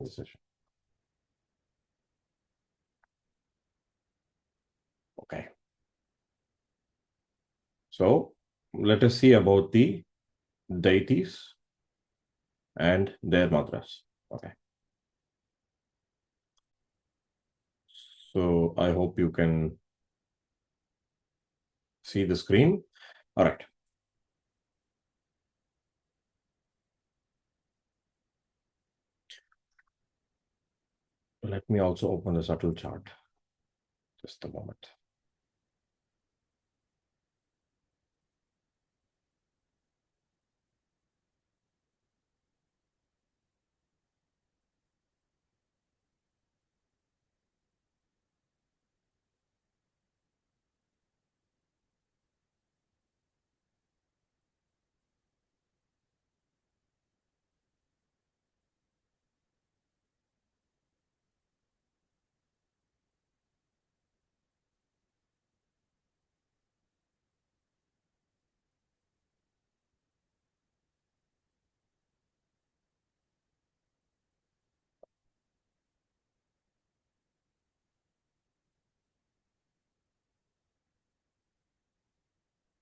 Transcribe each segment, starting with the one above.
this session. Okay. So let us see about the deities and their mantras. Okay. So I hope you can see the screen. All right. Let me also open the subtle chart. Just a moment.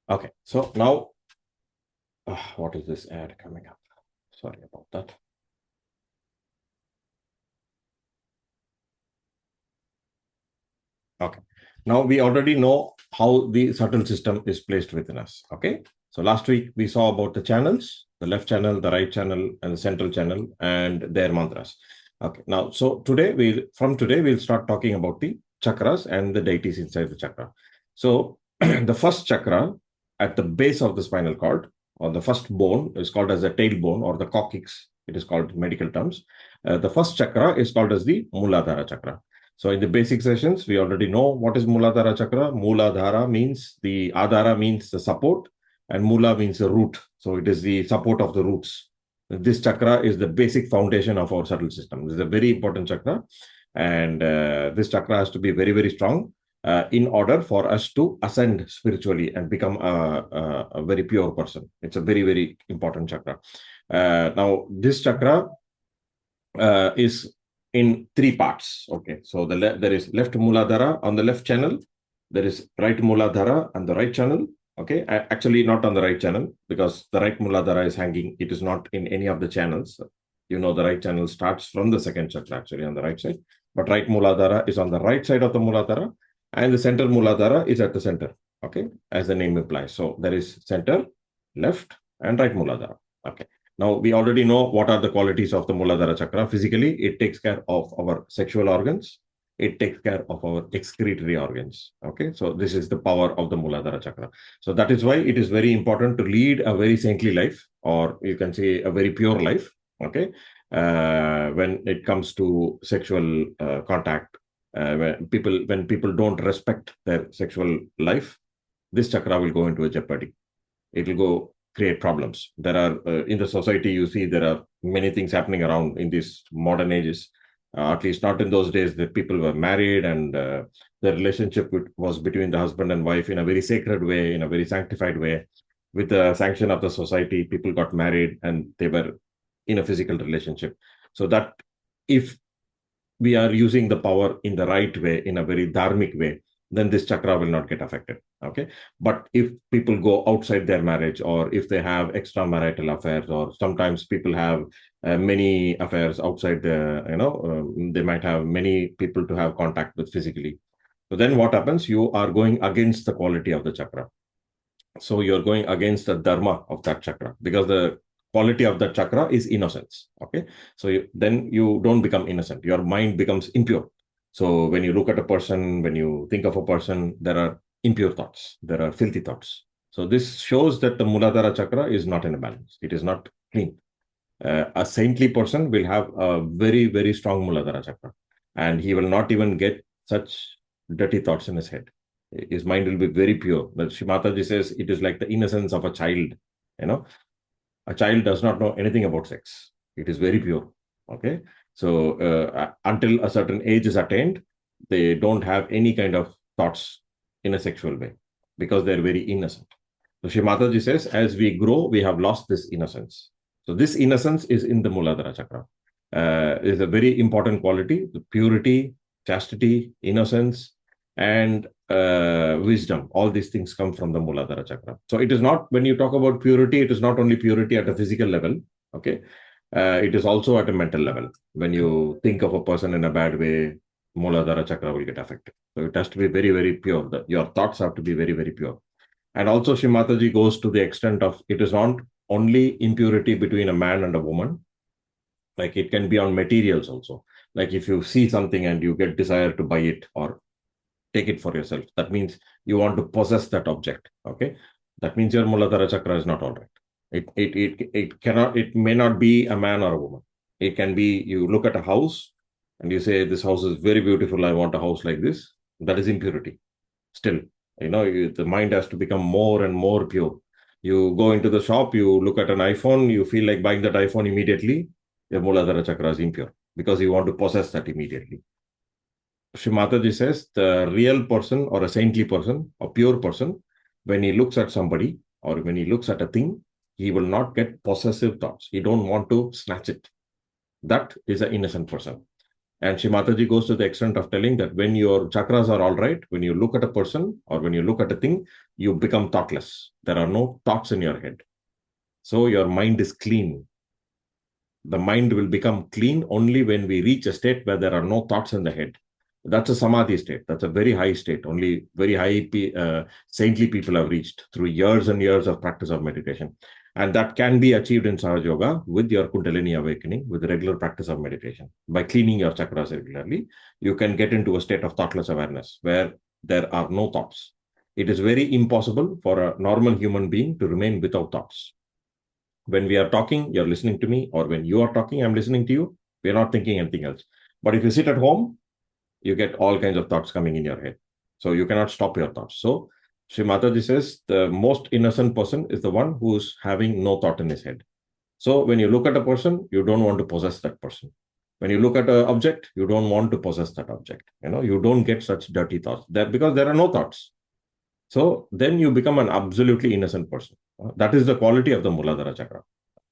Okay. So now, what is this ad coming up? Sorry about that. Okay. Now we already know how the subtle system is placed within us. Okay. So last week we saw about the channels, the left channel, the right channel, and the central channel, and their mantras. Okay. Now, so today we'll start talking about the chakras and the deities inside the chakra. So the first chakra at the base of the spinal cord, or the first bone, is called as the tailbone or the coccyx. It is called in medical terms. The first chakra is called as the Mooladhara chakra. So in the basic sessions, we already know what is Mooladhara chakra. Mooladhara means the Adhara means the support, and Mula means the root. So it is the support of the roots. This chakra is the basic foundation of our subtle system. This is a very important chakra, and this chakra has to be very, very strong in order for us to ascend spiritually and become a very pure person. It's a very, very important chakra. Now, this chakra is in three parts. Okay, so there is left Mooladhara on the left channel, there is right Mooladhara on the right channel. Okay, actually not on the right channel, because the right Mooladhara is hanging. It is not in any of the channels. You know, the right channel starts from the second chakra actually on the right side, but right Mooladhara is on the right side of the Mooladhara, and the center Mooladhara is at the center. Okay, as the name implies. So there is center, left, and right Mooladhara. Okay. Now, we already know what are the qualities of the Mooladhara chakra. Physically, it takes care of our sexual organs. It takes care of our excretory organs. Okay, so this is the power of the Mooladhara chakra. So that is why it is very important to lead a very saintly life, or you can say a very pure life. Okay, when it comes to sexual contact, when people don't respect their sexual life, this chakra will go into a jeopardy. It will go create problems. There are in the society, you see there are many things happening around in these modern ages. At least not in those days, that people were married and the relationship was between the husband and wife in a very sacred way, in a very sanctified way. With the sanction of the society, people got married and they were in a physical relationship. So that if we are using the power in the right way, in a very dharmic way, then this chakra will not get affected. Okay. But if people go outside their marriage, or if they have extramarital affairs, or sometimes people have many affairs outside they might have many people to have contact with physically. So then what happens? You are going against the quality of the chakra. So you're going against the dharma of that chakra, because the quality of that chakra is innocence. Okay. So then you don't become innocent. Your mind becomes impure. So when you look at a person, when you think of a person, there are impure thoughts, there are filthy thoughts. So this shows that the Mooladhara chakra is not in a balance. It is not clean. A saintly person will have a very, very strong Mooladhara chakra, and he will not even get such dirty thoughts in his head. His mind will be very pure. But Mataji says it is like the innocence of a child. A child does not know anything about sex. It is very pure. Okay. So until a certain age is attained, they don't have any kind of thoughts in a sexual way, because they're very innocent. So Shri Mataji says, as we grow, we have lost this innocence. So this innocence is in the Mooladhara chakra. is a very important quality. The purity, chastity, innocence, and wisdom. All these things come from the Mooladhara chakra. So it is not, when you talk about purity, it is not only purity at a physical level. Okay. It is also at a mental level. When you think of a person in a bad way, Mooladhara chakra will get affected. So it has to be very, very pure. Your thoughts have to be very, very pure. And also, Shri Mataji goes to the extent of, it is not only impurity between a man and a woman. Like it can be on materials also. Like if you see something and you get desire to buy it or take it for yourself, that means you want to possess that object. Okay. That means your Mooladhara chakra is not all right. It may not be a man or a woman. It can be, you look at a house and you say, this house is very beautiful. I want a house like this. That is impurity. Still, the mind has to become more and more pure. You go into the shop, you look at an iPhone, you feel like buying that iPhone immediately. Your Mooladhara chakra is impure because you want to possess that immediately. Shri Mataji says the real person or a saintly person, a pure person, when he looks at somebody or when he looks at a thing, he will not get possessive thoughts. He don't want to snatch it. That is an innocent person. And Shri Mataji goes to the extent of telling that when your chakras are all right, when you look at a person or when you look at a thing, you become thoughtless. There are no thoughts in your head. So your mind is clean. The mind will become clean only when we reach a state where there are no thoughts in the head. That's a samadhi state. That's a very high state. Only very high saintly people have reached through years and years of practice of meditation. And that can be achieved in Sahaja Yoga with your Kundalini awakening, with regular practice of meditation. By cleaning your chakras regularly, you can get into a state of thoughtless awareness where there are no thoughts. It is very impossible for a normal human being to remain without thoughts. When we are talking, you're listening to me, or when you are talking, I'm listening to you. We're not thinking anything else. But if you sit at home, you get all kinds of thoughts coming in your head. So you cannot stop your thoughts. So Shri Mataji says the most innocent person is the one who's having no thought in his head. So when you look at a person, you don't want to possess that person. When you look at an object, you don't want to possess that object. You don't get such dirty thoughts because there are no thoughts. So then you become an absolutely innocent person. That is the quality of the Mooladhara chakra.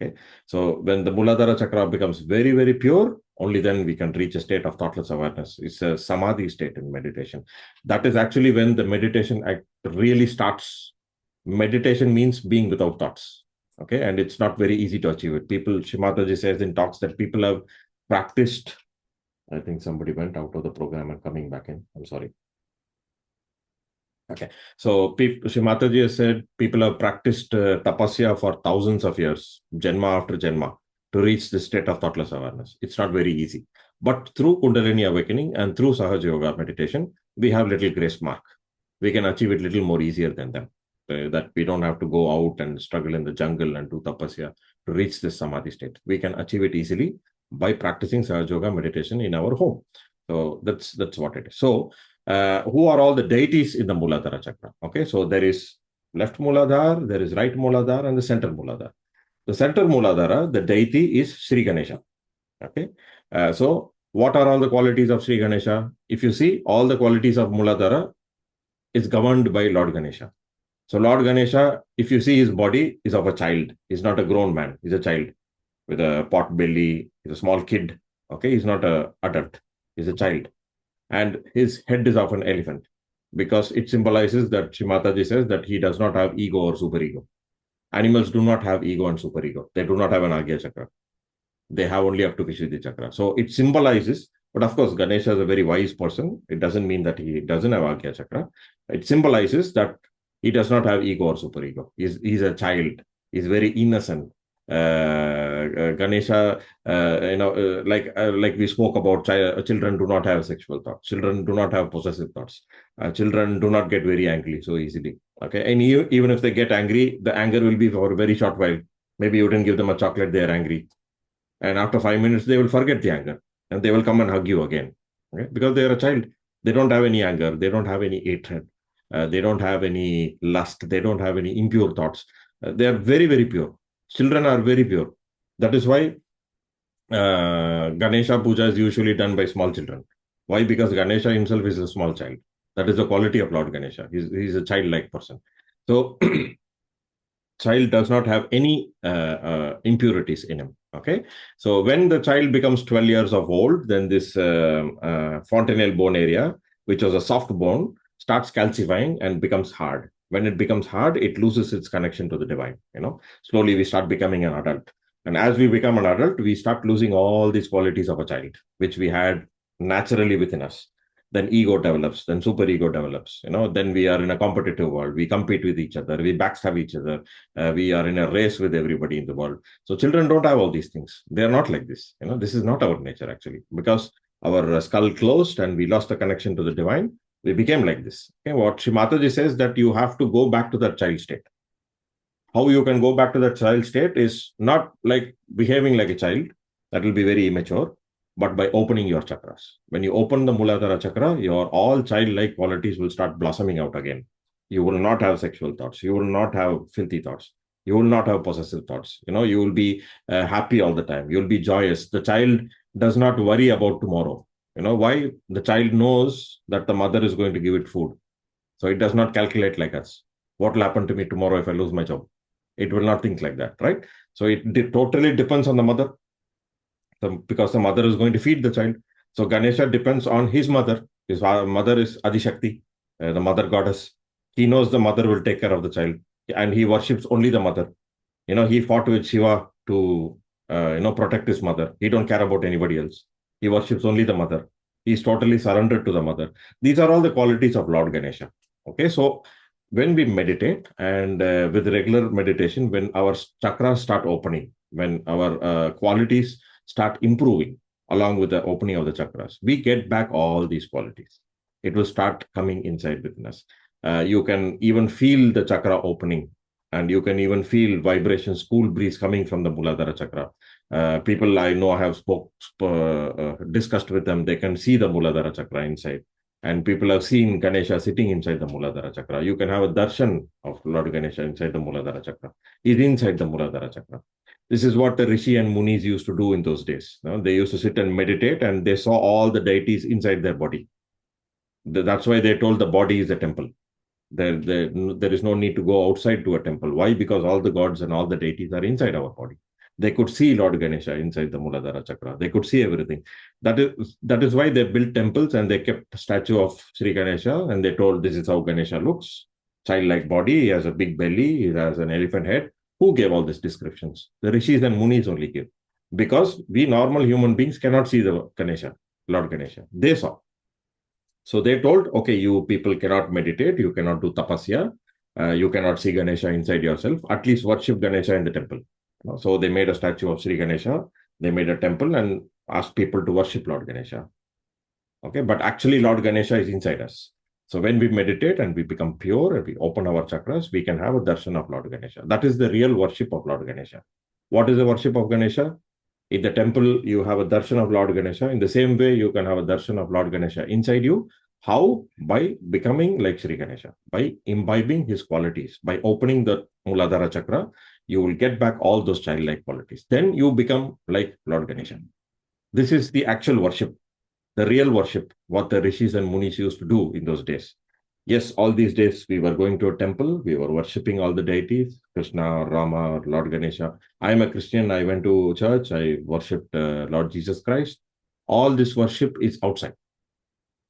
Okay. So when the Mooladhara chakra becomes very, very pure, only then we can reach a state of thoughtless awareness. It's a samadhi state in meditation. That is actually when the meditation really starts. Meditation means being without thoughts. Okay. And it's not very easy to achieve it. Shri Mataji says in talks that people have practiced. I think somebody went out of the program and coming back in. I'm sorry. Okay. So Shri Mataji has said people have practiced tapasya for thousands of years, Janma after Janma, to reach this state of thoughtless awareness. It's not very easy. But through Kundalini awakening and through Sahaja Yoga meditation, we have little grace mark. We can achieve it little more easier than them. That we don't have to go out and struggle in the jungle and do tapasya to reach this samadhi state. We can achieve it easily by practicing Sahaja Yoga meditation in our home. So that's what it is. So who are all the deities in the Mooladhara chakra? Okay, so there is left Mooladhara, there is right Mooladhara, and the center Mooladhara. The center Mooladhara, the deity is Sri Ganesha. Okay, so what are all the qualities of Sri Ganesha? If you see, all the qualities of Mooladhara is governed by Lord Ganesha. So Lord Ganesha, if you see his body, is of a child. He's not a grown man. He's a child with a pot belly. He's a small kid. Okay, he's not an adult. He's a child. And his head is of an elephant because it symbolizes that Shri Mataji says that he does not have ego or superego. Animals do not have ego and superego. They do not have an Agya chakra. They have only up to Vishuddhi chakra. So it symbolizes, but of course, Ganesha is a very wise person. It doesn't mean that he doesn't have Agya chakra. It symbolizes that he does not have ego or superego. He's a child. He's very innocent. Ganesha, like we spoke about, children do not have sexual thoughts. Children do not have possessive thoughts. Children do not get very angry so easily. Okay, and even if they get angry, the anger will be for a very short while. Maybe you didn't give them a chocolate, they are angry, and after 5 minutes they will forget the anger and they will come and hug you again. Okay, because they are a child. They don't have any anger. They don't have any hatred. They don't have any lust. They don't have any impure thoughts. They are very, very pure. Children are very pure. That is why Ganesha Puja is usually done by small children. Why? Because Ganesha himself is a small child. That is the quality of Lord Ganesha. He's a childlike person. So, child does not have any impurities in him. Okay, so when the child becomes 12 years of old, then this fontanelle bone area, which was a soft bone, starts calcifying and becomes hard. When it becomes hard, it loses its connection to the divine. Slowly we start becoming an adult, and as we become an adult, we start losing all these qualities of a child, which we had naturally within us. Then ego develops, then super ego develops. Then we are in a competitive world. We compete with each other. We backstab each other. We are in a race with everybody in the world. So children don't have all these things. They are not like this. This is not our nature actually, because our skull closed and we lost the connection to the divine. We became like this. Okay, what Sri Mataji says, that you have to go back to that child state. How you can go back to that child state is not like behaving like a child. That will be very immature, but by opening your chakras. When you open the Mooladhara chakra, your all childlike qualities will start blossoming out again. You will not have sexual thoughts. You will not have filthy thoughts. You will not have possessive thoughts. You will be happy all the time. You'll be joyous. The child does not worry about tomorrow. Why? The child knows that the mother is going to give it food. So it does not calculate like us. What will happen to me tomorrow if I lose my job? It will not think like that, right? So it totally depends on the mother, because the mother is going to feed the child. So Ganesha depends on his mother. His mother is Adishakti, the mother goddess. He knows the mother will take care of the child, and he worships only the mother. He fought with Shiva to protect his mother. He don't care about anybody else. He worships only the mother. He's totally surrendered to the mother. These are all the qualities of Lord Ganesha. Okay, so when we meditate, and with regular meditation, when our chakras start opening, when our qualities start improving along with the opening of the chakras, we get back all these qualities. It will start coming inside within us. You can even feel the chakra opening, and you can even feel vibrations, cool breeze coming from the Mooladhara chakra. People I know have discussed with them, they can see the Mooladhara chakra inside. And people have seen Ganesha sitting inside the Mooladhara chakra. You can have a darshan of Lord Ganesha inside the Mooladhara chakra. He's inside the Mooladhara chakra. This is what the Rishi and Munis used to do in those days. They used to sit and meditate, and they saw all the deities inside their body. That's why they told the body is a temple. There is no need to go outside to a temple. Why? Because all the gods and all the deities are inside our body. They could see Lord Ganesha inside the Mooladhara chakra. They could see everything. That is why they built temples, and they kept a statue of Sri Ganesha, and they told this is how Ganesha looks. Childlike body, he has a big belly, he has an elephant head. Who gave all these descriptions? The Rishis and Munis only gave. Because we normal human beings cannot see the Ganesha, Lord Ganesha. They saw. So they told, okay, you people cannot meditate, you cannot do tapasya, you cannot see Ganesha inside yourself, at least worship Ganesha in the temple. So they made a statue of Sri Ganesha, they made a temple and asked people to worship Lord Ganesha. Okay, but actually Lord Ganesha is inside us. So when we meditate and we become pure and we open our chakras, we can have a darshan of Lord Ganesha. That is the real worship of Lord Ganesha. What is the worship of Ganesha? In the temple, you have a darshan of Lord Ganesha. In the same way, you can have a darshan of Lord Ganesha inside you. How? By becoming like Sri Ganesha, by imbibing his qualities, by opening the Mooladhara chakra, you will get back all those childlike qualities. Then you become like Lord Ganesha. This is the actual worship, the real worship, what the Rishis and Munis used to do in those days. Yes, all these days we were going to a temple, we were worshipping all the deities, Krishna, Rama, Lord Ganesha. I am a Christian, I went to church, I worshipped Lord Jesus Christ. All this worship is outside.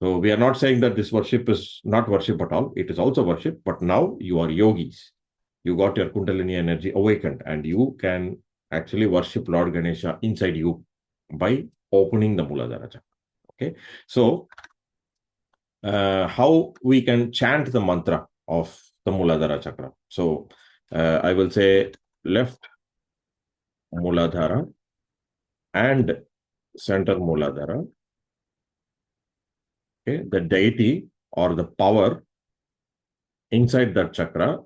So we are not saying that this worship is not worship at all. It is also worship, but now you are yogis. You got your Kundalini energy awakened, and you can actually worship Lord Ganesha inside you by opening the Mooladhara chakra. Okay, so how we can chant the mantra of the Mooladhara chakra. So I will say left Mooladhara and center Mooladhara. Okay, the deity or the power inside that chakra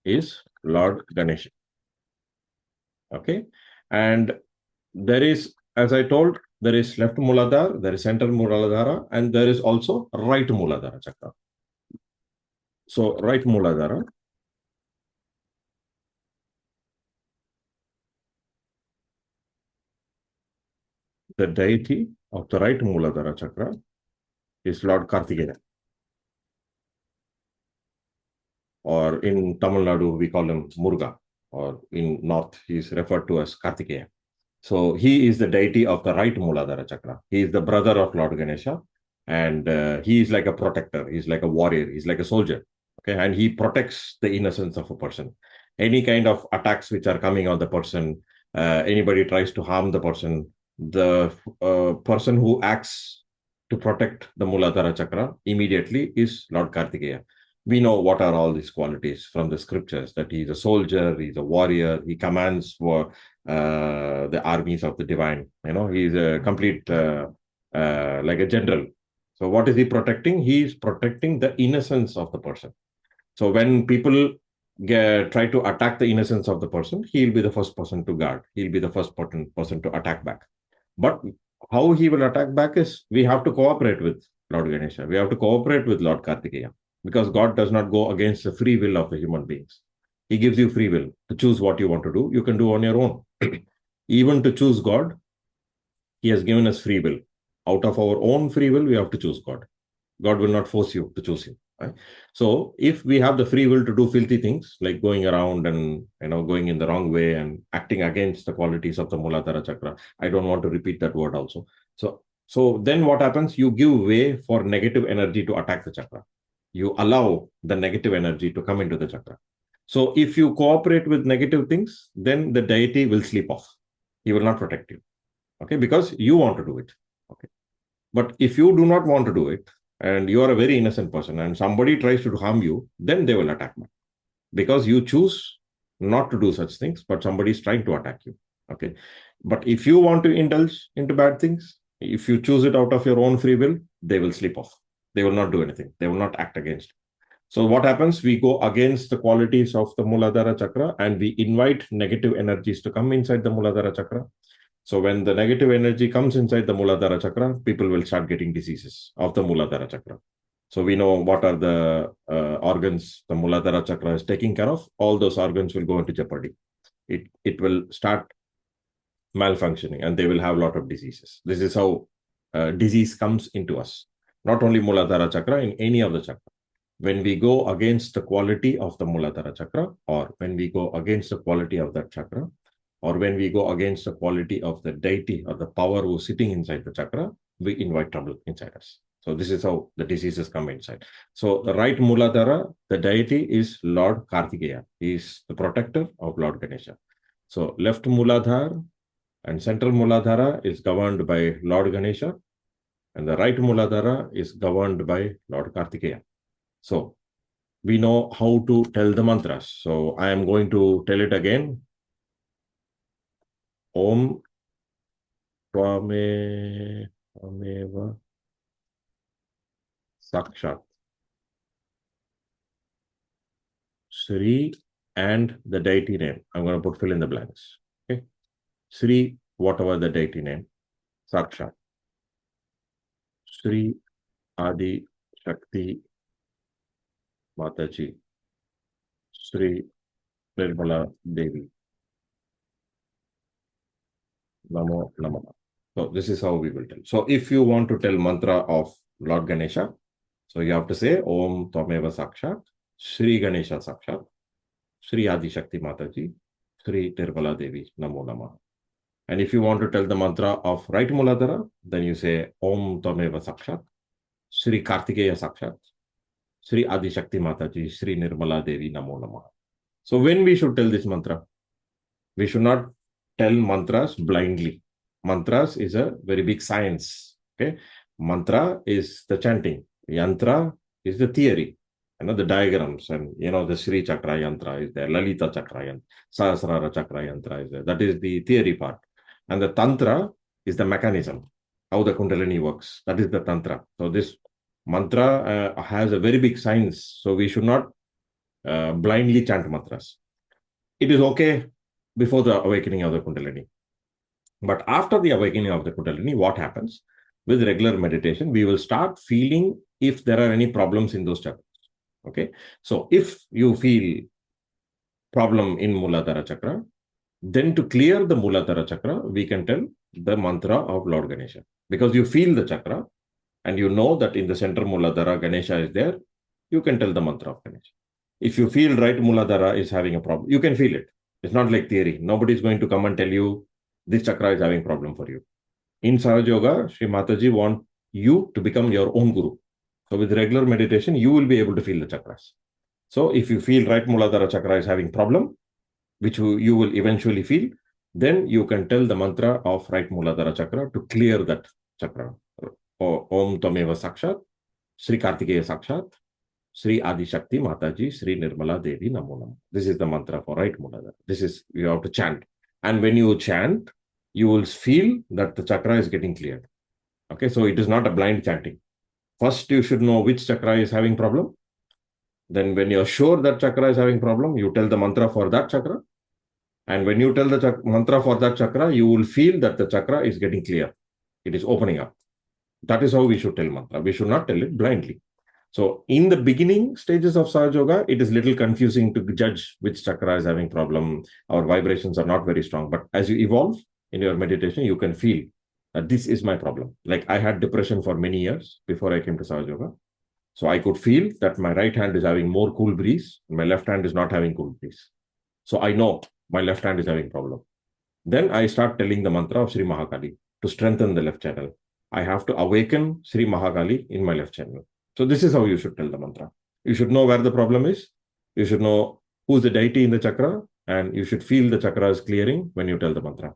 is Lord Ganesha. Okay, and there is, as I told, there is left Mooladhara, there is center Mooladhara, and there is also right Mooladhara chakra. So right Mooladhara, the deity of the right Mooladhara chakra is Lord Kartikeya. Or in Tamil Nadu, we call him Muruga. or in North, he is referred to as Kartikeya. So he is the deity of the right Mooladhara chakra. He is the brother of Lord Ganesha, and he is like a protector. He's like a warrior. He's like a soldier. Okay, and he protects the innocence of a person. Any kind of attacks which are coming on the person, anybody tries to harm the person who acts to protect the Mooladhara chakra immediately is Lord Kartikeya. We know what are all these qualities from the scriptures, that he's a soldier, he's a warrior, he commands for the armies of the divine. He's a complete, like a general. So what is he protecting? He is protecting the innocence of the person. So when people try to attack the innocence of the person, he'll be the first person to guard. He'll be the first person to attack back. But how he will attack back is we have to cooperate with Lord Ganesha. We have to cooperate with Lord Kartikeya, because God does not go against the free will of the human beings. He gives you free will to choose what you want to do. You can do on your own. Even to choose God, he has given us free will. Out of our own free will, we have to choose God. God will not force you to choose him. Right? So if we have the free will to do filthy things, like going around and going in the wrong way and acting against the qualities of the Mooladhara chakra, I don't want to repeat that word also. So then what happens? You give way for negative energy to attack the chakra. You allow the negative energy to come into the chakra. So if you cooperate with negative things, then the deity will sleep off. He will not protect you. Okay, because you want to do it. Okay. But if you do not want to do it, and you are a very innocent person, and somebody tries to harm you, then they will attack back. Because you choose not to do such things, but somebody is trying to attack you. Okay. But if you want to indulge into bad things, if you choose it out of your own free will, they will sleep off. They will not do anything. They will not act against. So what happens? We go against the qualities of the Mooladhara chakra, and we invite negative energies to come inside the Mooladhara chakra. So when the negative energy comes inside the Mooladhara chakra, people will start getting diseases of the Mooladhara chakra. So we know what are the organs the Mooladhara chakra is taking care of. All those organs will go into jeopardy. It will start malfunctioning, and they will have a lot of diseases. This is how disease comes into us. Not only Mooladhara chakra, in any of the chakra. When we go against the quality of the Mooladhara chakra, or when we go against the quality of that chakra, or when we go against the quality of the deity or the power who's sitting inside the chakra, we invite trouble inside us. So this is how the diseases come inside. So the right Mooladhara, the deity is Lord Kartikeya. He is the protector of Lord Ganesha. So left Mooladhara and central Mooladhara is governed by Lord Ganesha, and the right Mooladhara is governed by Lord Kartikeya. So we know how to tell the mantras. So I am going to tell it again. Om Tvameva Sakshat. Sri and the deity name. I'm going to put fill in the blanks. Okay. Sri, whatever the deity name. Sakshat. Sri Adi Shakti Mataji. Sri Nirmala Devi. Namo Namah. So this is how we will tell. So if you want to tell mantra of Lord Ganesha, so you have to say Om Tvameva Sakshat, Sri Ganesha Sakshat, Sri Adi Shakti Mataji, Sri Nirmala Devi, Namo Namah. And if you want to tell the mantra of right Mooladhara, then you say Om Tvameva Sakshat, Sri Kartikeya Sakshat, Sri Adi Shakti Mataji, Sri Nirmala Devi, Namo Namah. So when we should tell this mantra? We should not tell mantras blindly. Mantras is a very big science. Okay, mantra is the chanting. Yantra is the theory. The diagrams, and the Sri Chakra Yantra is there. Lalita Chakra Yantra, Sahasrara Chakra Yantra is there. That is the theory part. And the Tantra is the mechanism, how the Kundalini works. That is the Tantra. So this mantra has a very big science. So we should not blindly chant mantras. It is okay before the awakening of the Kundalini. But after the awakening of the Kundalini, what happens? With regular meditation, we will start feeling if there are any problems in those chakras. Okay. So if you feel problem in Mooladhara chakra, then to clear the Mooladhara chakra, we can tell the mantra of Lord Ganesha. Because you feel the chakra and you know that in the center Mooladhara, Ganesha is there, you can tell the mantra of Ganesha. If you feel right Mooladhara is having a problem, you can feel it. It's not like theory. Nobody is going to come and tell you this chakra is having problem for you. In Sahaja Yoga, Sri Mataji want you to become your own guru. So with regular meditation, you will be able to feel the chakras. So if you feel right Mooladhara chakra is having problem, which you will eventually feel, then you can tell the mantra of right Mooladhara chakra to clear that chakra. Om Tameva Sakshat, Sri Kartikeya Sakshat, Sri Adi Shakti Mataji, Sri Nirmala Devi Namo Namo. This is the mantra for right Mooladhara. This is, you have to chant. And when you chant, you will feel that the chakra is getting cleared. Okay, so it is not a blind chanting. First, you should know which chakra is having problem. Then when you're sure that chakra is having problem, you tell the mantra for that chakra. And when you tell the mantra for that chakra, you will feel that the chakra is getting clear. It is opening up. That is how we should tell mantra. We should not tell it blindly. So in the beginning stages of Sahaja Yoga, it is little confusing to judge which chakra is having problem. Our vibrations are not very strong. But as you evolve in your meditation, you can feel that this is my problem. Like I had depression for many years before I came to Sahaja Yoga. So I could feel that my right hand is having more cool breeze. My left hand is not having cool breeze. So I know my left hand is having problem. Then I start telling the mantra of Sri Mahakali to strengthen the left channel. I have to awaken Sri Mahakali in my left channel. So this is how you should tell the mantra. You should know where the problem is. You should know who's the deity in the chakra, and you should feel the chakra is clearing when you tell the mantra.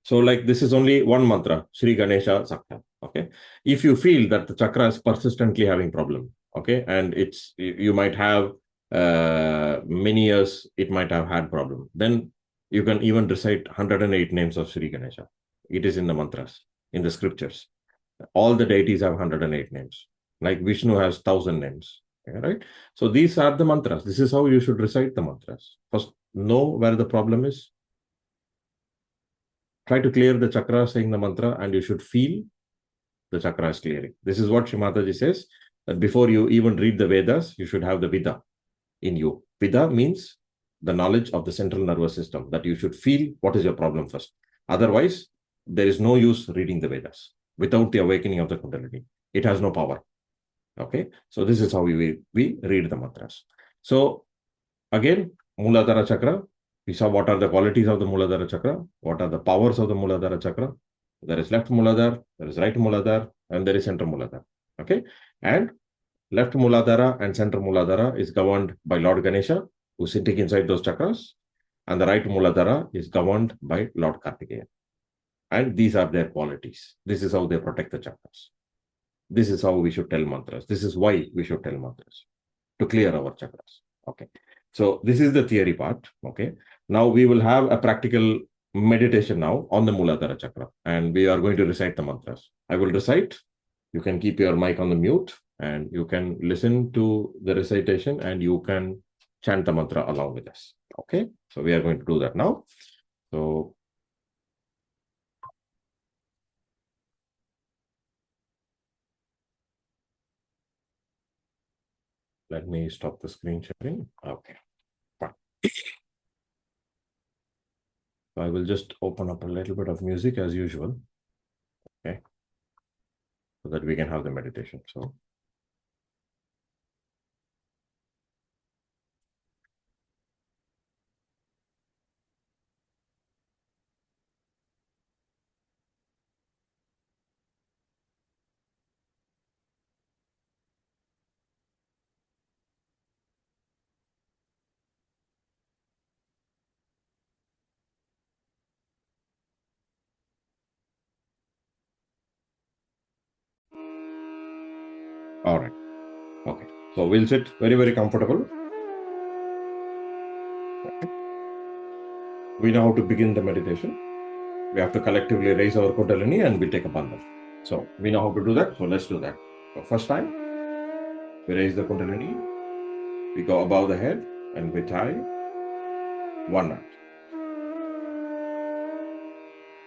So like this is only one mantra, Sri Ganesha Sakta. Okay. If you feel that the chakra is persistently having problem, okay, and you might have many years, it might have had problem, then you can even recite 108 names of Sri Ganesha. It is in the mantras, in the scriptures. All the deities have 108 names. Like Vishnu has 1,000 names. Okay, right? So these are the mantras. This is how you should recite the mantras. First, know where the problem is. Try to clear the chakra saying the mantra, and you should feel the chakra is clearing. This is what Shri Mataji says, that before you even read the Vedas, you should have the Vida in you. Vida means the knowledge of the central nervous system, that you should feel what is your problem first. Otherwise, there is no use reading the Vedas without the awakening of the Kundalini. It has no power. Okay, so this is how we read the mantras. So again, Mooladhara chakra, we saw what are the qualities of the Mooladhara chakra, what are the powers of the Mooladhara chakra. There is left Mooladhara, there is right Mooladhara, and there is center Mooladhara. Okay, and left Mooladhara and center Mooladhara is governed by Lord Ganesha, who is sitting inside those chakras, and the right Mooladhara is governed by Lord Kartikeya. And these are their qualities. This is how they protect the chakras. This is how we should tell mantras. This is why we should tell mantras, to clear our chakras. Okay. So this is the theory part. Okay. Now we will have a practical meditation now on the Mooladhara chakra, and we are going to recite the mantras. I will recite. You can keep your mic on the mute, and you can listen to the recitation, and you can chant the mantra along with us. Okay. So we are going to do that now. So let me stop the screen sharing. Okay. Fine. So I will just open up a little bit of music as usual. Okay. So that we can have the meditation. So all right. Okay. So we'll sit very, very comfortable. Okay. We know how to begin the meditation. We have to collectively raise our Kundalini and we take a bandhan. So we know how to do that. So let's do that. So first time, we raise the Kundalini. We go above the head and we tie one knot.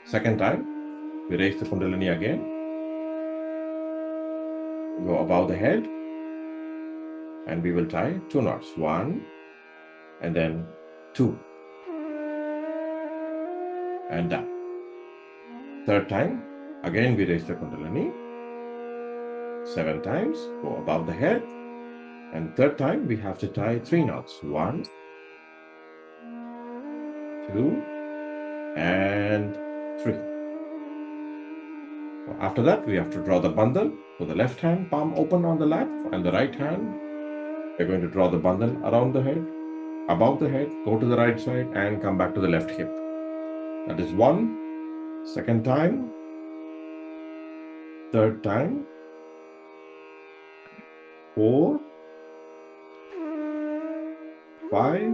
Second time, we raise the Kundalini again. Go above the head and we will tie two knots. One and then two. And done. Third time, again we raise the Kundalini. 7 times, go above the head. And third time, we have to tie 3 knots. 1 2, and 3. After that, we have to draw the bandhan. So the left hand, palm open on the lap, and the right hand, we're going to draw the bandhan around the head, above the head, go to the right side, and come back to the left hip. That is 1. Second time, third time, 4, 5,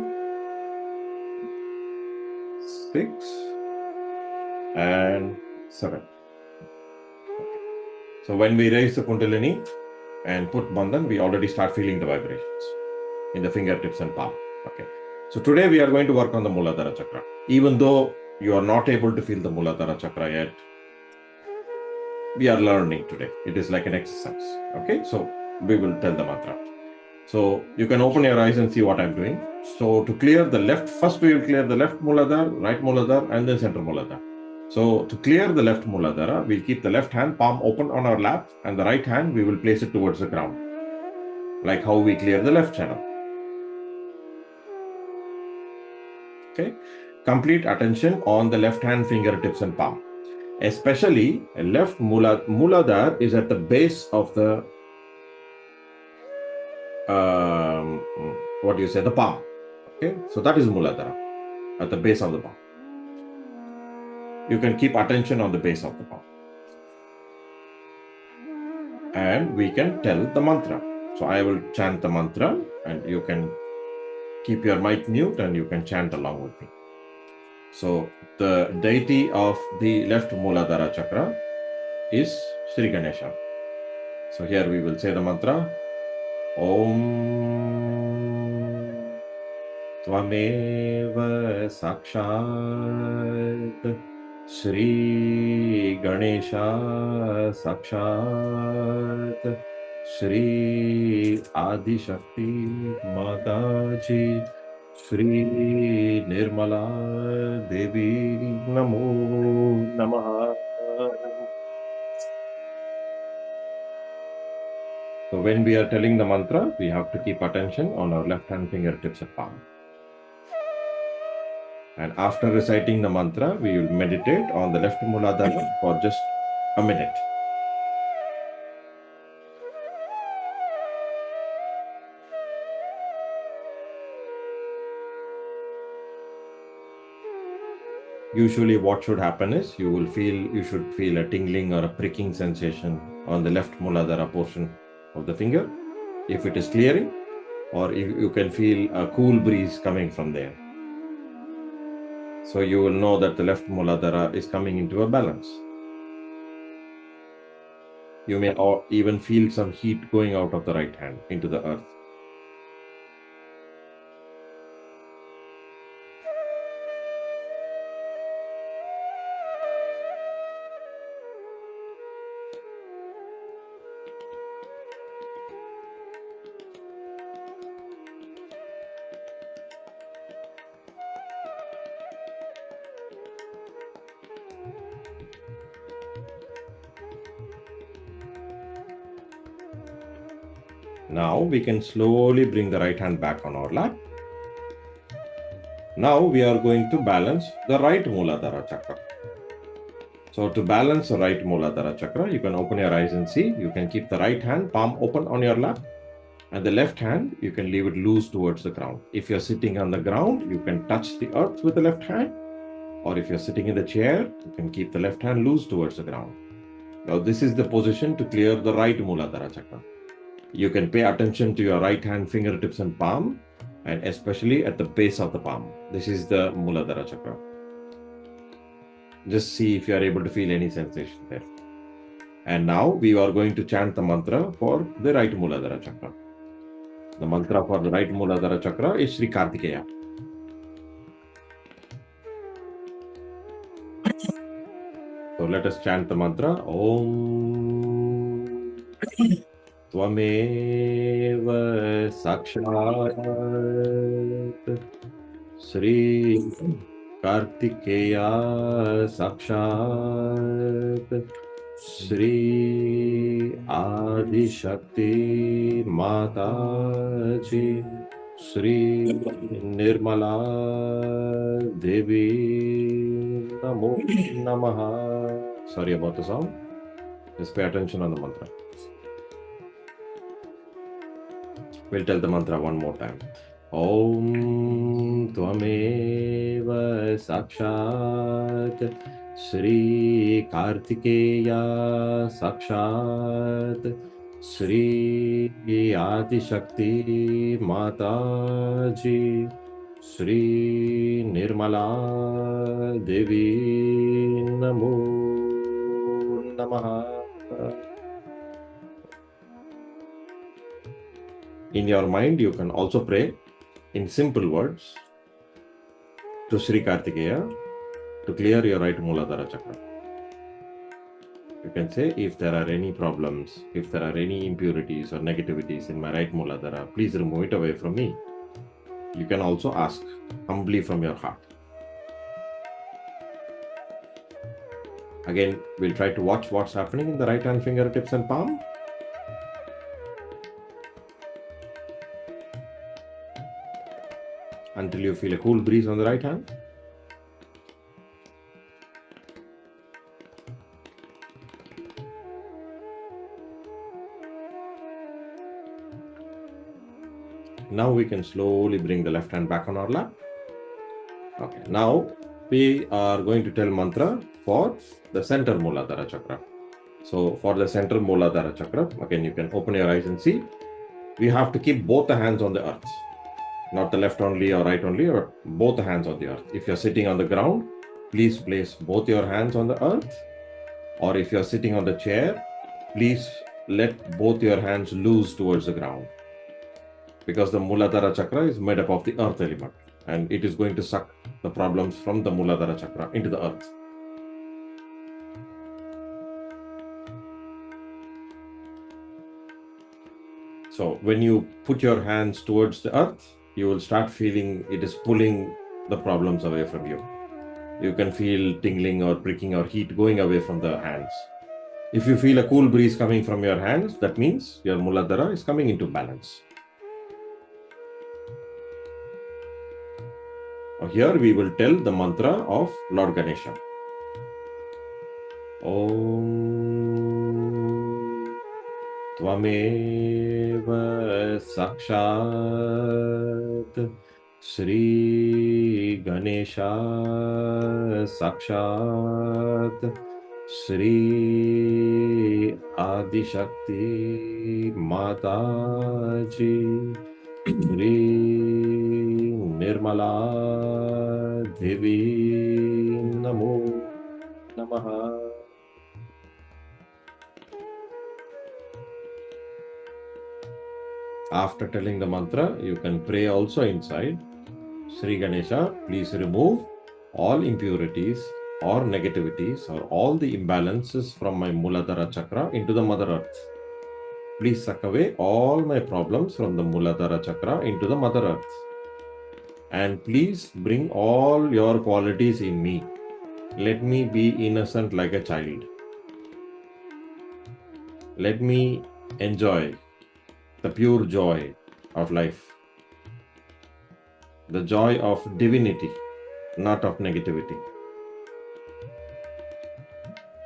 6, and 7. So when we raise the Kundalini and put bandhan, we already start feeling the vibrations in the fingertips and palm. Okay. So today we are going to work on the Mooladhara chakra. Even though you are not able to feel the Mooladhara chakra yet, we are learning today. It is like an exercise. Okay. So we will tell the mantra. So you can open your eyes and see what I'm doing. So to clear the left, first we will clear the left Mooladhara, right Mooladhara, and then center Mooladhara. So to clear the left Mooladhara, we'll keep the left hand palm open on our lap, and the right hand we will place it towards the ground, like how we clear the left channel. Okay. Complete attention on the left hand fingertips and palm. Especially left Mooladhara is at the base of the the palm. Okay, so that is Mooladhara, at the base of the palm. You can keep attention on the base of the palm. And we can tell the mantra. So I will chant the mantra, and you can keep your mic mute and you can chant along with me. So the deity of the left Mooladhara chakra is Sri Ganesha. So here we will say the mantra. Om Tvameva Sakshat Sri Ganesha Sakshat Sri Adi Shakti Mataji Sri Nirmala Devi Namo Namaha. So when we are telling the mantra, we have to keep attention on our left hand fingertips and palm. And after reciting the mantra, we will meditate on the left Mooladhara for just a minute. Usually what should happen is you should feel a tingling or a pricking sensation on the left Mooladhara portion of the finger, if it is clearing, or if you can feel a cool breeze coming from there. So you will know that the left Mooladhara is coming into a balance. You may even feel some heat going out of the right hand into the earth. Now we can slowly bring the right hand back on our lap. Now we are going to balance the right Mooladhara chakra. So to balance the right Mooladhara chakra, you can open your eyes and see. You can keep the right hand palm open on your lap, and the left hand, you can leave it loose towards the ground. If you're sitting on the ground, you can touch the earth with the left hand. Or if you're sitting in the chair, you can keep the left hand loose towards the ground. Now this is the position to clear the right Mooladhara chakra. You can pay attention to your right hand fingertips and palm, and especially at the base of the palm. This is the Mooladhara chakra. Just see if you are able to feel any sensation there. And now we are going to chant the mantra for the right Mooladhara chakra. The mantra for the right Mooladhara chakra is Sri Kartikeya. So let us chant the mantra. Om Tvameva Sakshat Sri Kartikeya Sakshat Sri Adi Shakti Mataji Sri Nirmala Devi Namo Namaha. Sorry about the sound. Just pay attention on the mantra. We'll tell the mantra one more time. Om Tvameva Sakshat Sri Kartikeya Sakshat Sri Adi Shakti Mataji Sri Nirmala Devi Namo Namaha. In your mind, you can also pray in simple words to Sri Kartikeya to clear your right Mooladhara chakra. You can say, if there are any problems, if there are any impurities or negativities in my right Mooladhara, please remove it away from me. You can also ask humbly from your heart. Again, we'll try to watch what's happening in the right hand fingertips and palm. Until you feel a cool breeze on the right hand. Now we can slowly bring the left hand back on our lap. Okay, now we are going to tell mantra for the center Mooladhara chakra. So for the center Mooladhara chakra, again, you can open your eyes and see. We have to keep both the hands on the earth. Not the left only or right only, or both the hands on the earth. If you're sitting on the ground, please place both your hands on the earth. Or if you're sitting on the chair, please let both your hands loose towards the ground. Because the Mooladhara chakra is made up of the earth element, and it is going to suck the problems from the Mooladhara chakra into the earth. So when you put your hands towards the earth, you will start feeling it is pulling the problems away from you. You can feel tingling or pricking or heat going away from the hands. If you feel a cool breeze coming from your hands, that means your Mooladhara is coming into balance. Here we will tell the mantra of Lord Ganesha. Om Tvameva Sakshat Sri Ganesha Sakshat Sri Adi Shakti Mataji Sri Nirmala Devi Namo Namaha. After telling the mantra, you can pray also inside. Sri Ganesha, please remove all impurities or negativities or all the imbalances from my Mooladhara chakra into the Mother Earth. Please suck away all my problems from the Mooladhara chakra into the Mother Earth. And please bring all your qualities in me. Let me be innocent like a child. Let me enjoy the pure joy of life. The joy of divinity, not of negativity.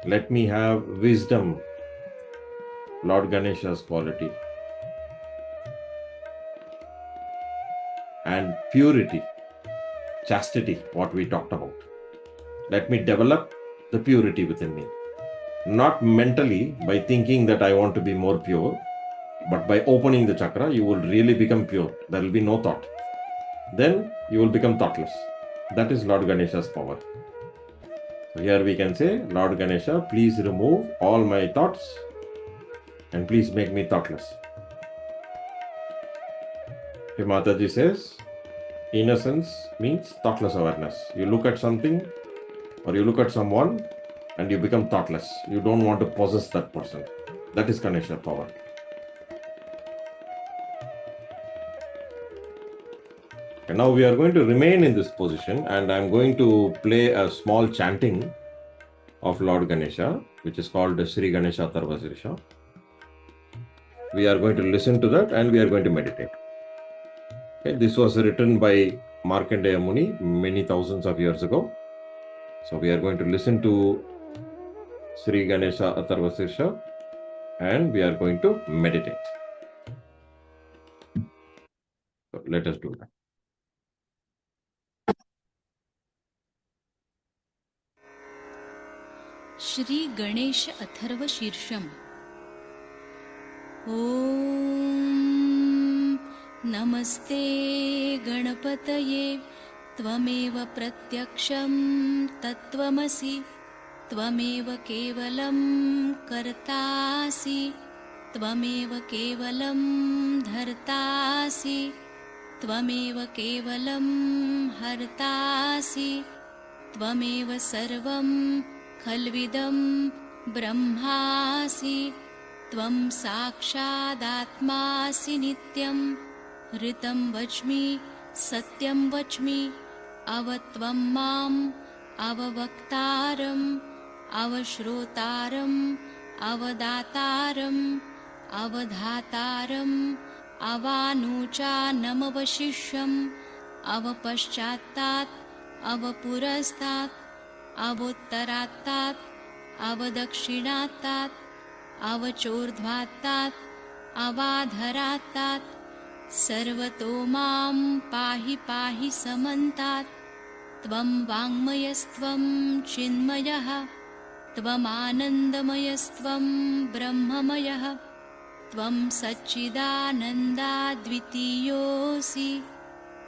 Let me have wisdom, Lord Ganesha's quality. And purity, chastity, what we talked about. Let me develop the purity within me. Not mentally by thinking that I want to be more pure, but by opening the chakra, you will really become pure. There will be no thought. Then you will become thoughtless. That is Lord Ganesha's power. So here we can say, Lord Ganesha, please remove all my thoughts and please make me thoughtless. If Mataji says, innocence means thoughtless awareness. You look at something or you look at someone and you become thoughtless. You don't want to possess that person. That is Ganesha power. And now we are going to remain in this position, and I'm going to play a small chanting of Lord Ganesha, which is called the Sri Ganesha Tarvasirisha. We are going to listen to that and we are going to meditate. Okay, this was written by Markandeya Muni many thousands of years ago. So we are going to listen to Sri Ganesha Atharvasirsha and we are going to meditate. So let us do that. Shri Ganesha Atharvasirsham. Om Namaste Ganapataye Tvameva Pratyaksham Tattvamasi Tvameva Kevalam Kartasi Tvameva Kevalam Dhartasi Tvameva Kevalam Hartasi Tvameva Sarvam Khalvidam Brahmasi Tvam Sakshadatmasi Nityam Ritam Vachmi Satyam Vachmi Avatvam Mam Avavaktaram Avashrotaram Avadataram Avadhataram Avanucha Namavashisham Avapashchattat Avapurastat Avottaratat Avadakshinatat Avachordhvatat Avadharatat Sarvato Mam Pahi Pahi Samantat Tvam Vangmayastvam Chinmayaha Tvam Anandamayastvam Brahmamayaha Tvam Satchidananda Dvitiyosi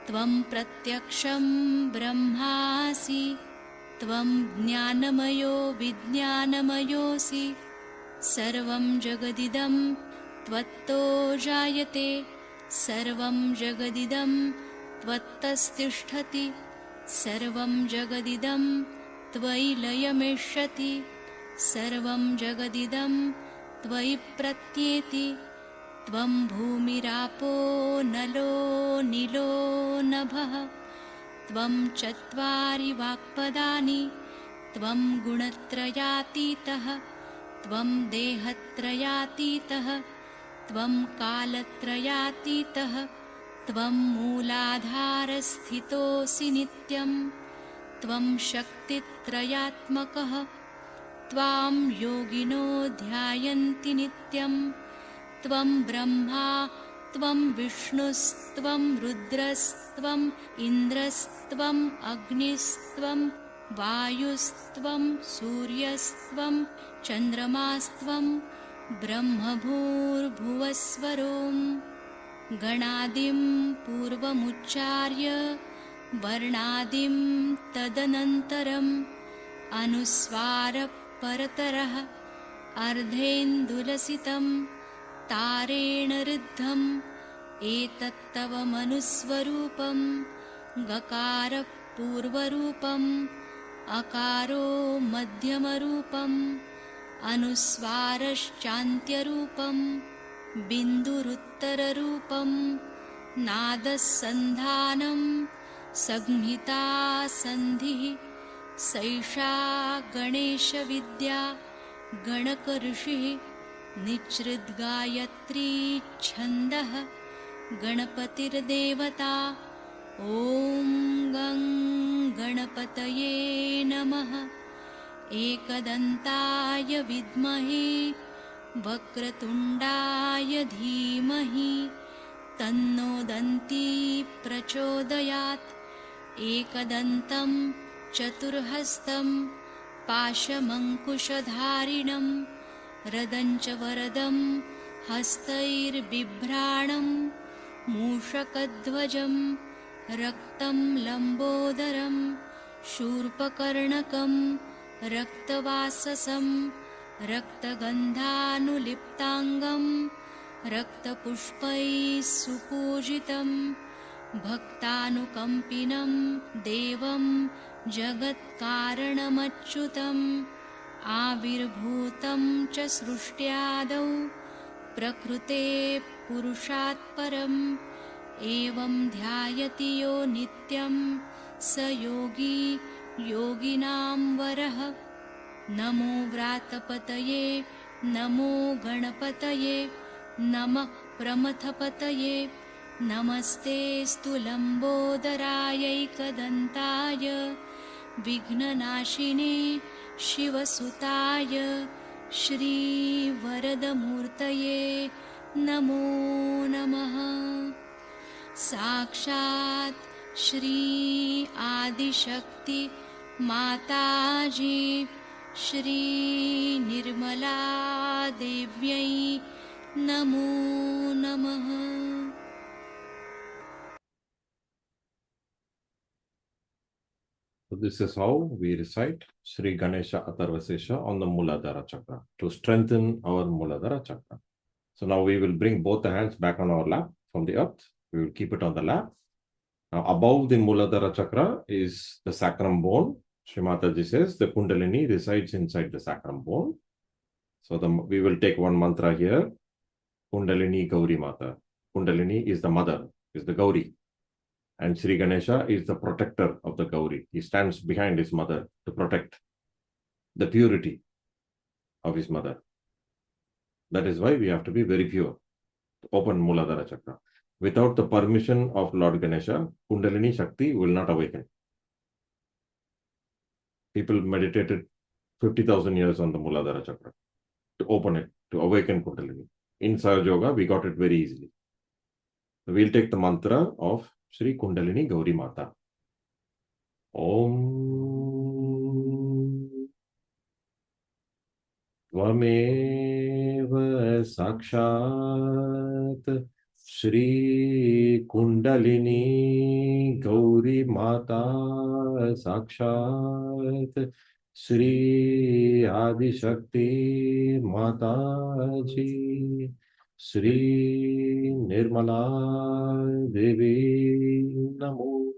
Tvam Pratyaksham Brahmasi Tvam Jnanamayo Vijnanamayosi Sarvam Jagadidam Tvatto Jayate Sarvam Jagadidam Tvattastisthati Sarvam Jagadidam Tvai Layameshati Sarvam Jagadidam Tvai Pratyeti Tvam Bhumirapo Nalo Nilo Nabha Tvam Chatvari Vakpadani Tvam Gunatrayatitah Tvam Dehatrayatitah Tvam Kalatrayatitah Tvam Mooladhara Sthitosi Nityam Tvam Shaktitrayatmakah Tvam Yogino Dhyayanti Nityam Tvam Brahma Tvam Vishnustvam Rudrastvam Indrastvam Agnistvam Vayustvam Suryastvam Chandramastvam Brahmabhur-bhuvasvarom Ganadim Purvamucharya Varnadim Tadanantaram Anusvara Paratarah Ardhendulasitam Tarena Riddham Etattava Manusvarupam Gakara Purvarupam Akaro Madhyamarupam Anusvarashchantyarupam Binduruttararupam Nadasandhanam Sagnhita Sandhi Saisha Ganesha Vidya Ganakarishi Nichrid Gayatri Chandah Ganapatir Devata Om Gang Ganapataye Namaha Ekadantaya Vidmahi Vakratundaya Dhimahi Tanno Danti Prachodayat Ekadantam Chaturhastam Pashamankushadharinam Radancha Varadam Hastair Bibhranam Mushakadvajam Raktam Lambodaram Shurpakarnakam Raktavasasam Raktagandhanuliptangam Raktapushpai Supujitam Bhaktanukampinam Devam Jagatkaranamachyutam Avirbhutam cha srushtyadau Prakrute Purushat Param Evam Dhyayati yo Nityam Sa Yogi Yoginam Varah Namo Vratapataye Namo Ganapataye Namah Pramathapataye नमस्तेऽस्तु लम्बोदरायैकदन्ताय विघ्ननाशिने शिवसुताय श्रीवरदमूर्तये नमो नमः। साक्षात् श्री आदिशक्ति माताजी श्री निर्मला देव्यै नमो नमः। So this is how we recite Sri Ganesha Atharvasesha on the Mooladhara Chakra to strengthen our Mooladhara Chakra. So now we will bring both the hands back on our lap from the earth. We will keep it on the lap. Now above the Mooladhara Chakra is the sacrum bone. Sri Mataji says the Kundalini resides inside the sacrum bone. So we will take one mantra here. Kundalini Gauri Mata. Kundalini is the mother, is the Gauri. And Sri Ganesha is the protector of the Gauri. He stands behind his mother to protect the purity of his mother. That is why we have to be very pure to open Mooladhara Chakra. Without the permission of Lord Ganesha, Kundalini Shakti will not awaken. People meditated 50,000 years on the Mooladhara Chakra to open it, to awaken Kundalini. In Sahaja Yoga, we got it very easily. So we'll take the mantra of Sri Kundalini Gauri Mata. Om Tvameva Sakshat Sri Kundalini Gauri Mata Sakshat Sri Adi Shakti Mataji Sri Nirmala Devi Namo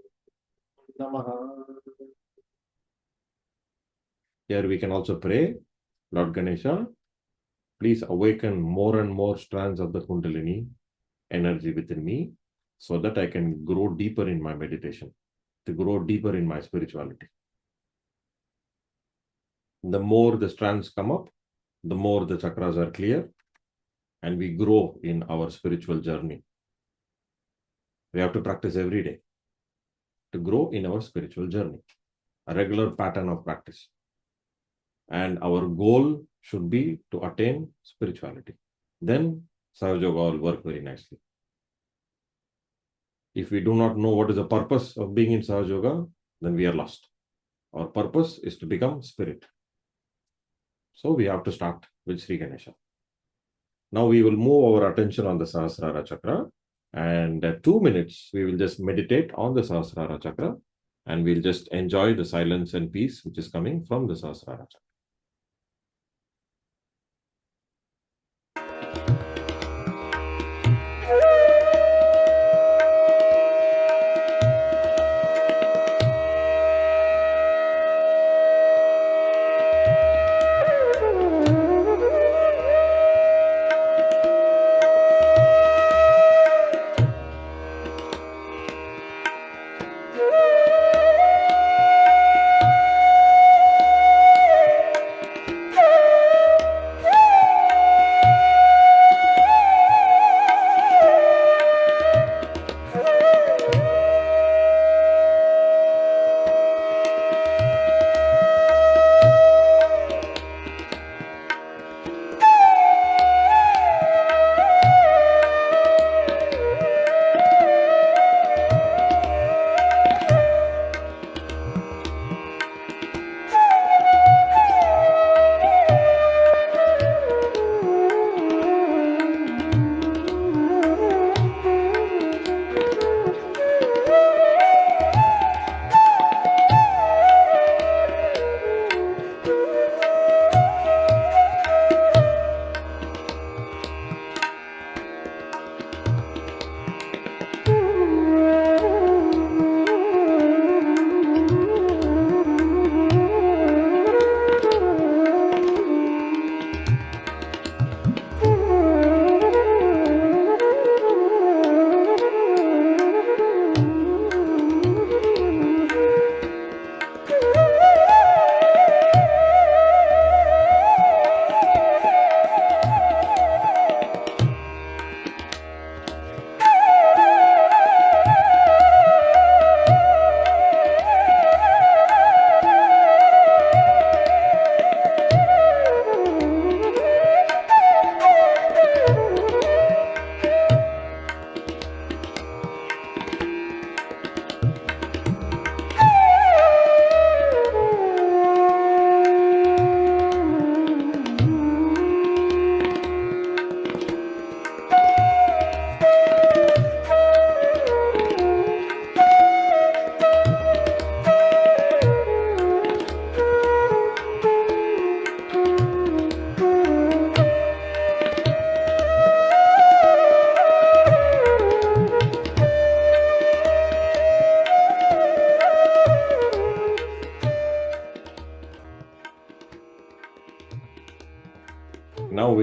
Namaha. Here we can also pray, Lord Ganesha, please awaken more and more strands of the Kundalini energy within me so that I can grow deeper in my meditation, to grow deeper in my spirituality. The more the strands come up, the more the chakras are clear, and we grow in our spiritual journey. We have to practice every day to grow in our spiritual journey, a regular pattern of practice. And our goal should be to attain spirituality. Then Sahaja Yoga will work very nicely. If we do not know what is the purpose of being in Sahaja Yoga, then we are lost. Our purpose is to become spirit. So we have to start with Sri Ganesha. Now we will move our attention on the Sahasrara Chakra, and 2 minutes we will just meditate on the Sahasrara Chakra, and we'll just enjoy the silence and peace which is coming from the Sahasrara Chakra.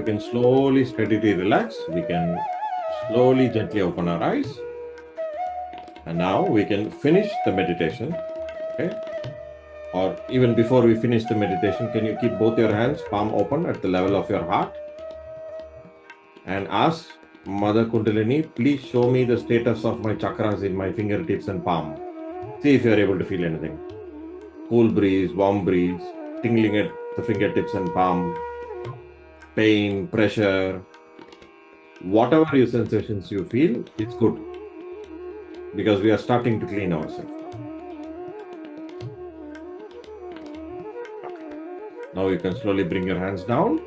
can slowly, steadily relax. We can slowly, gently open our eyes. And now we can finish the meditation. Okay. Or even before we finish the meditation, can you keep both your hands palm open at the level of your heart and ask Mother Kundalini, please show me the status of my chakras in my fingertips and palm. See if you are able to feel anything. Cool breeze, warm breeze, tingling at the fingertips and palm, pain, pressure, whatever your sensations you feel, it's good because we are starting to clean ourselves. Now you can slowly bring your hands down.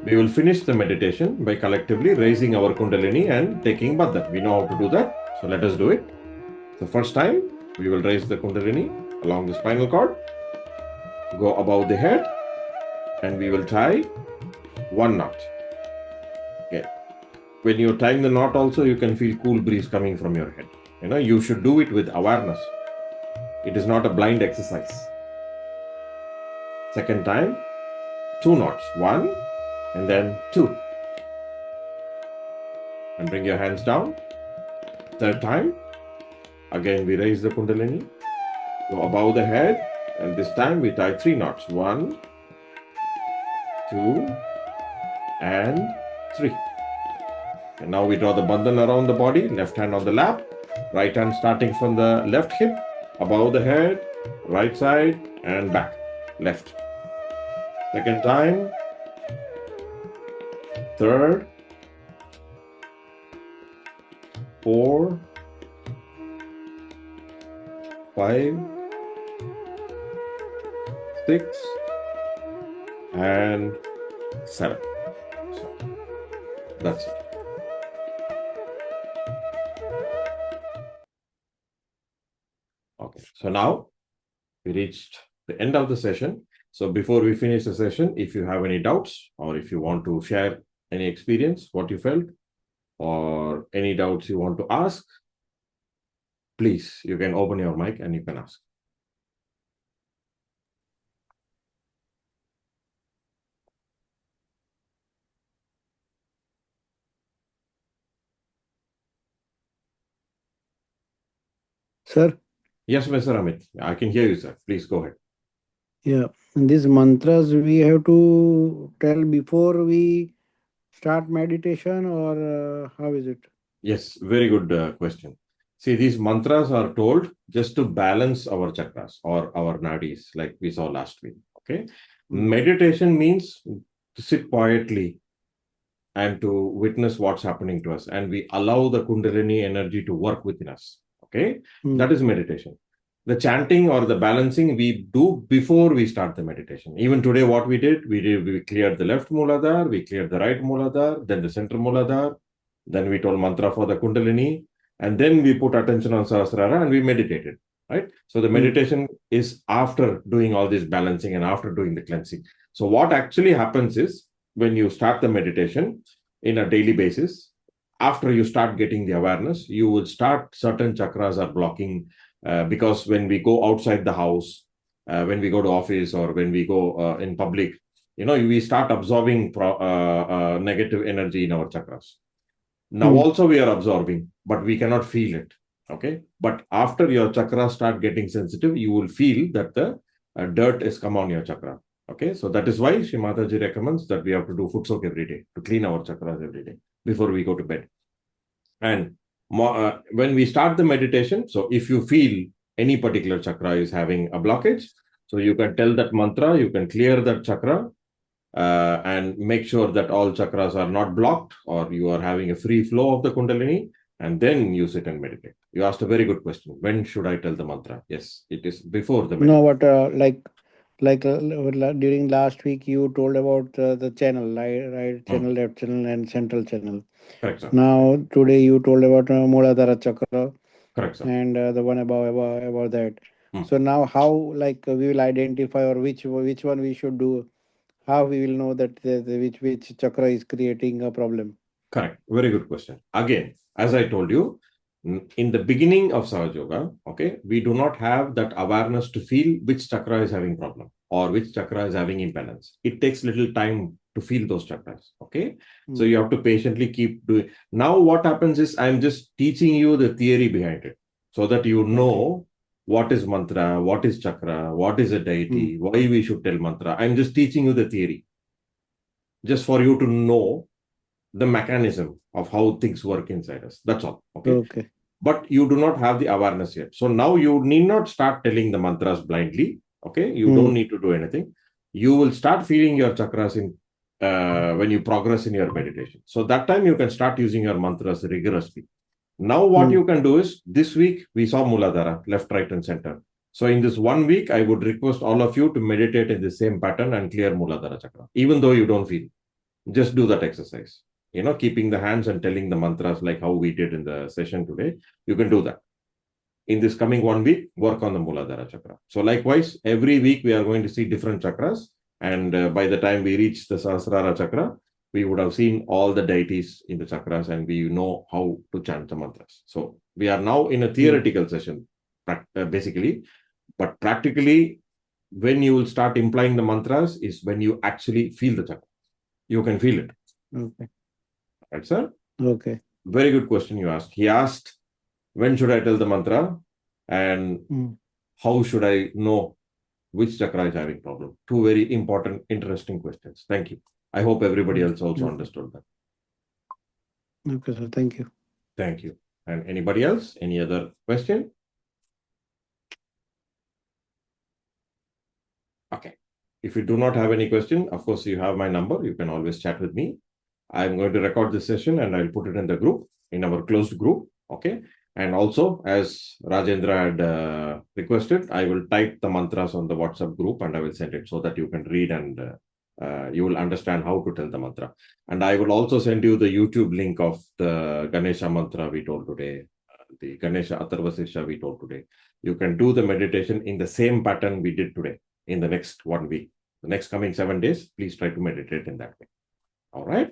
We will finish the meditation by collectively raising our Kundalini and taking Badhan. We know how to do that, so let us do it. The first time, we will raise the Kundalini along the spinal cord, go above the head, and we will tie one knot. Okay. When you tie the knot also, you can feel cool breeze coming from your head. You should do it with awareness. It is not a blind exercise. Second time, 2 knots. 1 and then 2. And bring your hands down. Third time, again we raise the Kundalini, go above the head, and this time we tie 3 knots. 1, 2, and 3. And now we draw the bandhan around the body, left hand on the lap, right hand starting from the left hip, above the head, right side, and back, left. Second time, third, 4, 5, 6, and 7. So that's it. Okay, so now we reached the end of the session. So before we finish the session, if you have any doubts or if you want to share any experience, what you felt, or any doubts you want to ask, please, you can open your mic and you can ask. Sir? Yes, Mr. Amit, I can hear you, sir. Please go ahead. Yeah, these mantras we have to tell before we start meditation, or how is it? Yes, very good question. See, these mantras are told just to balance our chakras or our nadis, like we saw last week. Okay. Meditation means to sit quietly and to witness what's happening to us, and we allow the Kundalini energy to work within us. Okay. That is meditation. The chanting or the balancing we do before we start the meditation. Even today, what we did, we cleared the left Mooladhara, we cleared the right Mooladhara, then the center Mooladhara, then we told mantra for the Kundalini, and then we put attention on Sahasrara and we meditated, right? So the meditation is after doing all this balancing and after doing the cleansing. So what actually happens is when you start the meditation in a daily basis, after you start getting the awareness, you will start certain chakras are blocking. Because when we go outside the house, when we go to office or when we go in public, we start absorbing negative energy in our chakras. Now also we are absorbing, but we cannot feel it. Okay. But after your chakras start getting sensitive, you will feel that the dirt has come on your chakra. Okay. So that is why Shri Mataji recommends that we have to do foot soak every day to clean our chakras every day before we go to bed. And when we start the meditation, so if you feel any particular chakra is having a blockage, so you can tell that mantra, you can clear that chakra and make sure that all chakras are not blocked or you are having a free flow of the Kundalini, and then you sit and meditate. You asked a very good question. When should I tell the mantra? Yes, it is before the meditation. No, but during last week you told about the channel, right channel, left channel, and central channel. Correct, sir. Now today you told about Mooladhara chakra. Correct, sir. And the one about that. So now how we will identify or which one we should do? How we will know that which chakra is creating a problem? Correct. Very good question. Again, as I told you, in the beginning of Sahaja Yoga, okay, we do not have that awareness to feel which chakra is having problem or which chakra is having imbalance. It takes little time to feel those chakras. Okay. So Mm. you have to patiently keep doing. Now what happens is I'm just teaching you the theory behind it so that you know what is mantra, what is chakra, what is a deity, Mm. why we should tell mantra. I'm just teaching you the theory just for you to know the mechanism of how things work inside us. That's all. Okay. Okay. But you do not have the awareness yet. So now you need not start telling the mantras blindly. Okay. You don't need to do anything. You will start feeling your chakras in when you progress in your meditation. So that time you can start using your mantras rigorously. Now what you can do is this week we saw Mooladhara, left, right, and center. So in this 1 week, I would request all of you to meditate in the same pattern and clear Mooladhara chakra, even though you don't feel. Just do that exercise. Keeping the hands and telling the mantras like how we did in the session today. You can do that. In this coming 1 week, work on the Mooladhara chakra. So likewise, every week we are going to see different chakras. And by the time we reach the Sahasrara chakra, we would have seen all the deities in the chakras and we know how to chant the mantras. So we are now in a theoretical session, basically. But practically, when you will start implying the mantras is when you actually feel the chakra. You can feel it. Okay. Right, sir? Okay. Very good question you asked. He asked, when should I tell the mantra? And how should I know which chakra is having problem? Two very important, interesting questions. Thank you. I hope everybody else also understood that. Okay, sir. Thank you. Thank you. And anybody else? Any other question? Okay. If you do not have any question, of course, you have my number. You can always chat with me. I'm going to record this session and I'll put it in the group, in our closed group. Okay. And also, as Rajendra had requested, I will type the mantras on the WhatsApp group and I will send it so that you can read and you will understand how to tell the mantra. And I will also send you the YouTube link of the Ganesha mantra we told today, the Ganesha Atharvasisha we told today. You can do the meditation in the same pattern we did today in the next 1 week. The next coming 7 days, please try to meditate in that way. All right.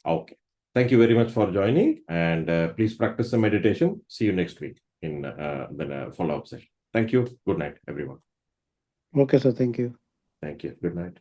Okay. Thank you very much for joining and please practice the meditation. See you next week in the follow-up session. Thank you. Good night, everyone. Okay, sir. Thank you. Thank you. Good night.